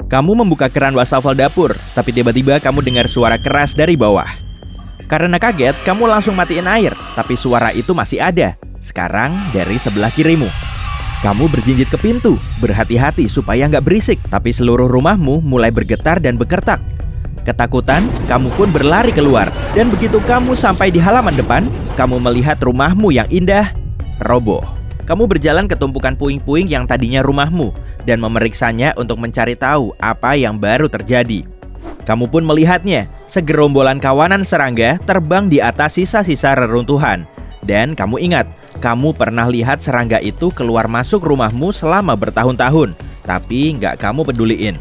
Kamu membuka keran wastafel dapur, tapi tiba-tiba kamu dengar suara keras dari bawah. Karena kaget, kamu langsung matiin air, tapi suara itu masih ada. Sekarang dari sebelah kirimu. Kamu berjinjit ke pintu, berhati-hati supaya nggak berisik, tapi seluruh rumahmu mulai bergetar dan berkertak. Ketakutan, kamu pun berlari keluar. Dan begitu kamu sampai di halaman depan, kamu melihat rumahmu yang indah roboh. Kamu berjalan ke tumpukan puing-puing yang tadinya rumahmu dan memeriksanya untuk mencari tahu apa yang baru terjadi. Kamu pun melihatnya, segerombolan kawanan serangga terbang di atas sisa-sisa reruntuhan. Dan kamu ingat, kamu pernah lihat serangga itu keluar masuk rumahmu selama bertahun-tahun, tapi nggak kamu peduliin.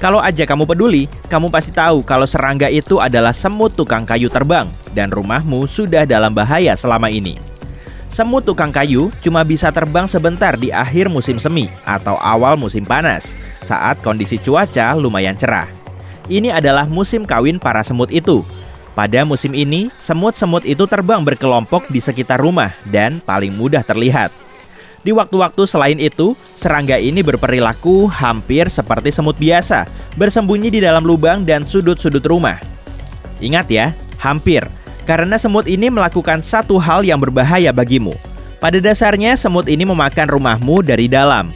Kalau aja kamu peduli, kamu pasti tahu kalau serangga itu adalah semut tukang kayu terbang, dan rumahmu sudah dalam bahaya selama ini. Semut tukang kayu cuma bisa terbang sebentar di akhir musim semi atau awal musim panas, saat kondisi cuaca lumayan cerah. Ini adalah musim kawin para semut itu. Pada musim ini, semut-semut itu terbang berkelompok di sekitar rumah dan paling mudah terlihat. Di waktu-waktu selain itu, serangga ini berperilaku hampir seperti semut biasa, bersembunyi di dalam lubang dan sudut-sudut rumah. Ingat ya, hampir. Karena semut ini melakukan satu hal yang berbahaya bagimu. Pada dasarnya, semut ini memakan rumahmu dari dalam.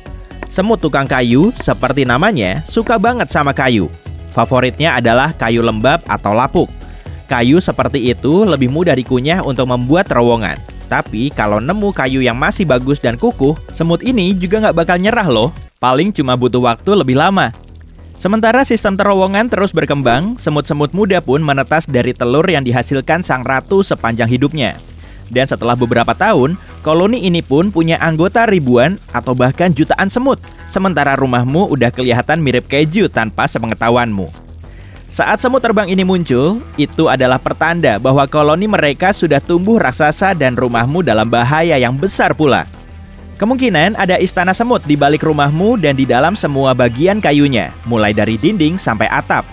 Semut tukang kayu, seperti namanya, suka banget sama kayu. Favoritnya adalah kayu lembab atau lapuk. Kayu seperti itu lebih mudah dikunyah untuk membuat terowongan. Tapi kalau nemu kayu yang masih bagus dan kukuh, semut ini juga nggak bakal nyerah loh. Paling cuma butuh waktu lebih lama. Sementara sistem terowongan terus berkembang, semut-semut muda pun menetas dari telur yang dihasilkan sang ratu sepanjang hidupnya. Dan setelah beberapa tahun, koloni ini pun punya anggota ribuan atau bahkan jutaan semut. Sementara rumahmu udah kelihatan mirip keju tanpa sepengetahuanmu. Saat semut terbang ini muncul, itu adalah pertanda bahwa koloni mereka sudah tumbuh raksasa dan rumahmu dalam bahaya yang besar pula. Kemungkinan ada istana semut di balik rumahmu dan di dalam semua bagian kayunya, mulai dari dinding sampai atap.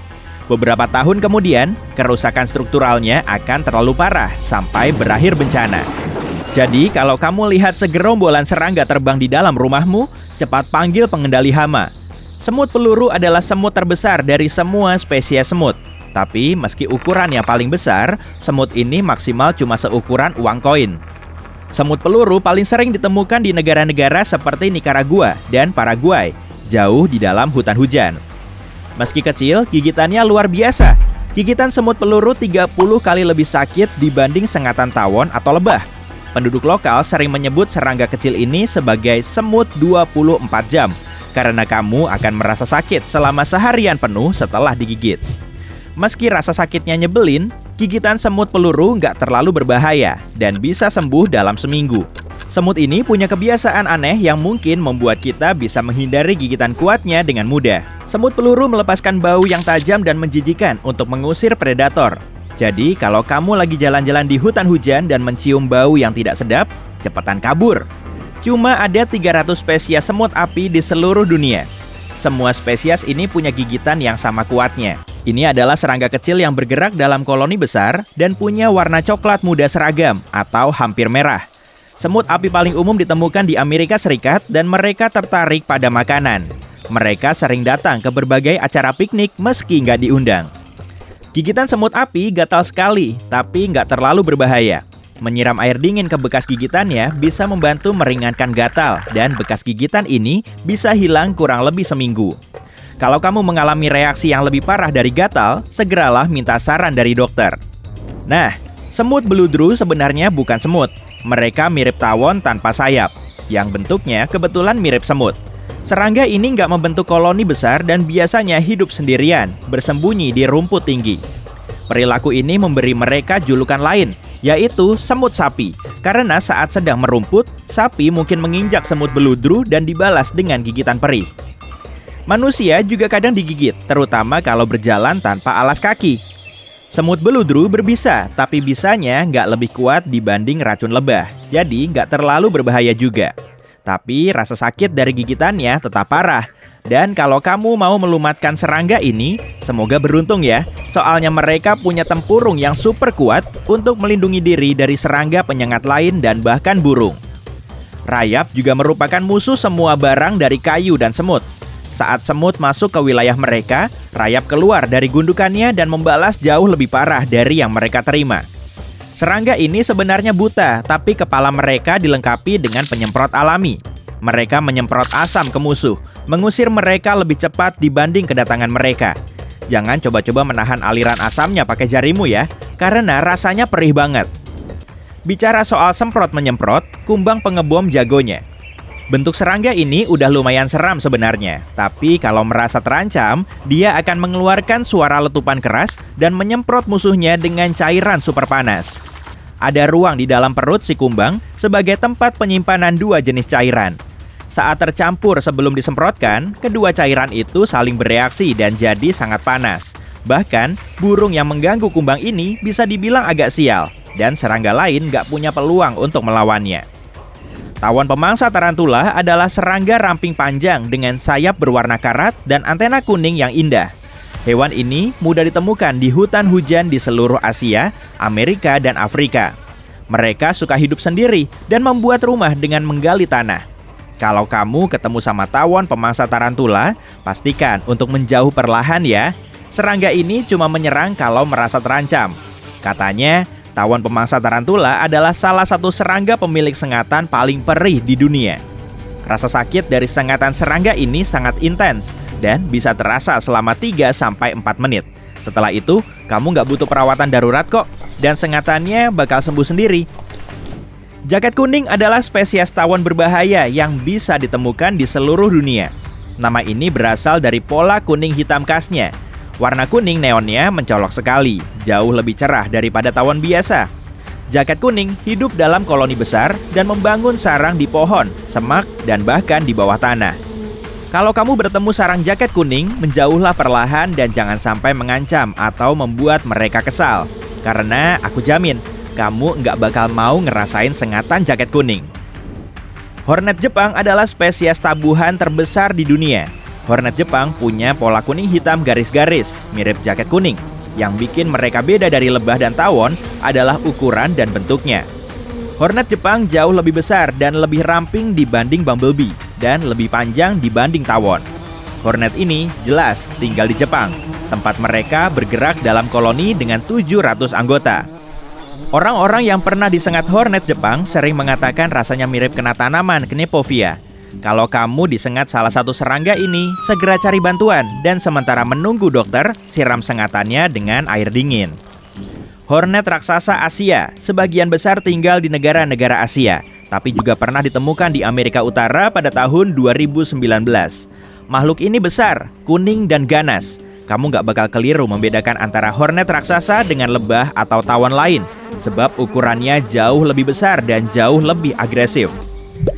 Beberapa tahun kemudian, kerusakan strukturalnya akan terlalu parah sampai berakhir bencana. Jadi, kalau kamu lihat segerombolan serangga terbang di dalam rumahmu, cepat panggil pengendali hama. Semut peluru adalah semut terbesar dari semua spesies semut. Tapi, meski ukurannya paling besar, semut ini maksimal cuma seukuran uang koin. Semut peluru paling sering ditemukan di negara-negara seperti Nicaragua dan Paraguay, jauh di dalam hutan hujan. Meski kecil, gigitannya luar biasa. Gigitan semut peluru 30 kali lebih sakit dibanding sengatan tawon atau lebah. Penduduk lokal sering menyebut serangga kecil ini sebagai semut 24 jam, karena kamu akan merasa sakit selama seharian penuh setelah digigit. Meski rasa sakitnya nyebelin, gigitan semut peluru nggak terlalu berbahaya dan bisa sembuh dalam seminggu. Semut ini punya kebiasaan aneh yang mungkin membuat kita bisa menghindari gigitan kuatnya dengan mudah. Semut peluru melepaskan bau yang tajam dan menjijikan untuk mengusir predator. Jadi, kalau kamu lagi jalan-jalan di hutan hujan dan mencium bau yang tidak sedap, cepetan kabur. Cuma ada 300 spesies semut api di seluruh dunia. Semua spesies ini punya gigitan yang sama kuatnya. Ini adalah serangga kecil yang bergerak dalam koloni besar dan punya warna coklat muda seragam atau hampir merah. Semut api paling umum ditemukan di Amerika Serikat dan mereka tertarik pada makanan. Mereka sering datang ke berbagai acara piknik meski nggak diundang. Gigitan semut api gatal sekali, tapi nggak terlalu berbahaya. Menyiram air dingin ke bekas gigitannya bisa membantu meringankan gatal dan bekas gigitan ini bisa hilang kurang lebih seminggu. Kalau kamu mengalami reaksi yang lebih parah dari gatal, segeralah minta saran dari dokter. Nah, semut beludru sebenarnya bukan semut. Mereka mirip tawon tanpa sayap, yang bentuknya kebetulan mirip semut. Serangga ini nggak membentuk koloni besar dan biasanya hidup sendirian, bersembunyi di rumput tinggi. Perilaku ini memberi mereka julukan lain, yaitu semut sapi. Karena saat sedang merumput, sapi mungkin menginjak semut beludru dan dibalas dengan gigitan perih. Manusia juga kadang digigit, terutama kalau berjalan tanpa alas kaki. Semut beludru berbisa, tapi bisanya nggak lebih kuat dibanding racun lebah, jadi nggak terlalu berbahaya juga. Tapi rasa sakit dari gigitannya tetap parah. Dan kalau kamu mau melumatkan serangga ini, semoga beruntung ya. Soalnya mereka punya tempurung yang super kuat untuk melindungi diri dari serangga penyengat lain dan bahkan burung. Rayap juga merupakan musuh semua barang dari kayu dan semut. Saat semut masuk ke wilayah mereka, rayap keluar dari gundukannya dan membalas jauh lebih parah dari yang mereka terima. Serangga ini sebenarnya buta, tapi kepala mereka dilengkapi dengan penyemprot alami. Mereka menyemprot asam ke musuh, mengusir mereka lebih cepat dibanding kedatangan mereka. Jangan coba-coba menahan aliran asamnya pakai jarimu ya, karena rasanya perih banget. Bicara soal semprot-menyemprot, kumbang pengebom jagonya. Bentuk serangga ini udah lumayan seram sebenarnya, tapi kalau merasa terancam, dia akan mengeluarkan suara letupan keras dan menyemprot musuhnya dengan cairan super panas. Ada ruang di dalam perut si kumbang sebagai tempat penyimpanan dua jenis cairan. Saat tercampur sebelum disemprotkan, kedua cairan itu saling bereaksi dan jadi sangat panas. Bahkan, burung yang mengganggu kumbang ini bisa dibilang agak sial, dan serangga lain nggak punya peluang untuk melawannya. Tawon pemangsa tarantula adalah serangga ramping panjang dengan sayap berwarna karat dan antena kuning yang indah. Hewan ini mudah ditemukan di hutan hujan di seluruh Asia, Amerika, dan Afrika. Mereka suka hidup sendiri dan membuat rumah dengan menggali tanah. Kalau kamu ketemu sama tawon pemangsa tarantula, pastikan untuk menjauh perlahan ya. Serangga ini cuma menyerang kalau merasa terancam. Katanya, tawon pemangsa tarantula adalah salah satu serangga pemilik sengatan paling perih di dunia. Rasa sakit dari sengatan serangga ini sangat intens dan bisa terasa selama 3-4 menit. Setelah itu, kamu nggak butuh perawatan darurat kok, dan sengatannya bakal sembuh sendiri. Jaket kuning adalah spesies tawon berbahaya yang bisa ditemukan di seluruh dunia. Nama ini berasal dari pola kuning hitam khasnya. Warna kuning neonnya mencolok sekali, jauh lebih cerah daripada tawon biasa. Jaket kuning hidup dalam koloni besar dan membangun sarang di pohon, semak, dan bahkan di bawah tanah. Kalau kamu bertemu sarang jaket kuning, menjauhlah perlahan dan jangan sampai mengancam atau membuat mereka kesal. Karena aku jamin, kamu nggak bakal mau ngerasain sengatan jaket kuning. Hornet Jepang adalah spesies tabuhan terbesar di dunia. Hornet Jepang punya pola kuning hitam garis-garis, mirip jaket kuning. Yang bikin mereka beda dari lebah dan tawon adalah ukuran dan bentuknya. Hornet Jepang jauh lebih besar dan lebih ramping dibanding bumblebee, dan lebih panjang dibanding tawon. Hornet ini jelas tinggal di Jepang. Tempat mereka bergerak dalam koloni dengan 700 anggota. Orang-orang yang pernah disengat hornet Jepang sering mengatakan rasanya mirip kena tanaman Knipovia. Kalau kamu disengat salah satu serangga ini, segera cari bantuan dan sementara menunggu dokter, siram sengatannya dengan air dingin. Hornet raksasa Asia sebagian besar tinggal di negara-negara Asia, tapi juga pernah ditemukan di Amerika Utara pada tahun 2019. Makhluk ini besar, kuning, dan ganas. Kamu nggak bakal keliru membedakan antara hornet raksasa dengan lebah atau tawon lain, sebab ukurannya jauh lebih besar dan jauh lebih agresif.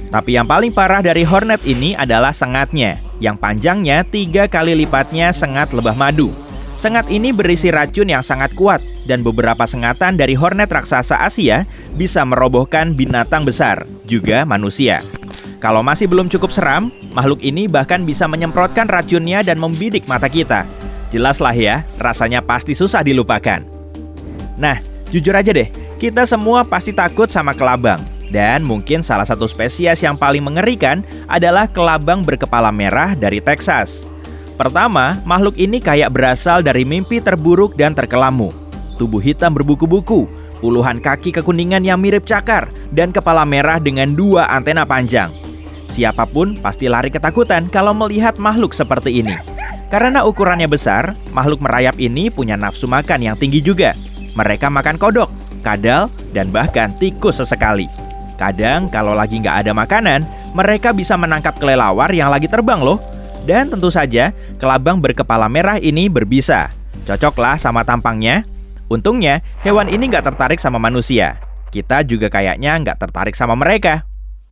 Tapi yang paling parah dari hornet ini adalah sengatnya, yang panjangnya 3 kali lipatnya sengat lebah madu. Sengat ini berisi racun yang sangat kuat, dan beberapa sengatan dari hornet raksasa Asia bisa merobohkan binatang besar, juga manusia. Kalau masih belum cukup seram, makhluk ini bahkan bisa menyemprotkan racunnya dan membidik mata kita. Jelaslah ya, rasanya pasti susah dilupakan. Nah, jujur aja deh, kita semua pasti takut sama kelabang. Dan mungkin salah satu spesies yang paling mengerikan adalah kelabang berkepala merah dari Texas. Pertama, makhluk ini kayak berasal dari mimpi terburuk dan terkelamu. Tubuh hitam berbuku-buku, puluhan kaki kekuningan yang mirip cakar, dan kepala merah dengan 2 antena panjang. Siapapun pasti lari ketakutan kalau melihat makhluk seperti ini. Karena ukurannya besar, makhluk merayap ini punya nafsu makan yang tinggi juga. Mereka makan kodok, kadal, dan bahkan tikus sesekali. Kadang kalau lagi nggak ada makanan, mereka bisa menangkap kelelawar yang lagi terbang loh. Dan tentu saja, kelabang berkepala merah ini berbisa. Cocoklah sama tampangnya. Untungnya, hewan ini nggak tertarik sama manusia. Kita juga kayaknya nggak tertarik sama mereka.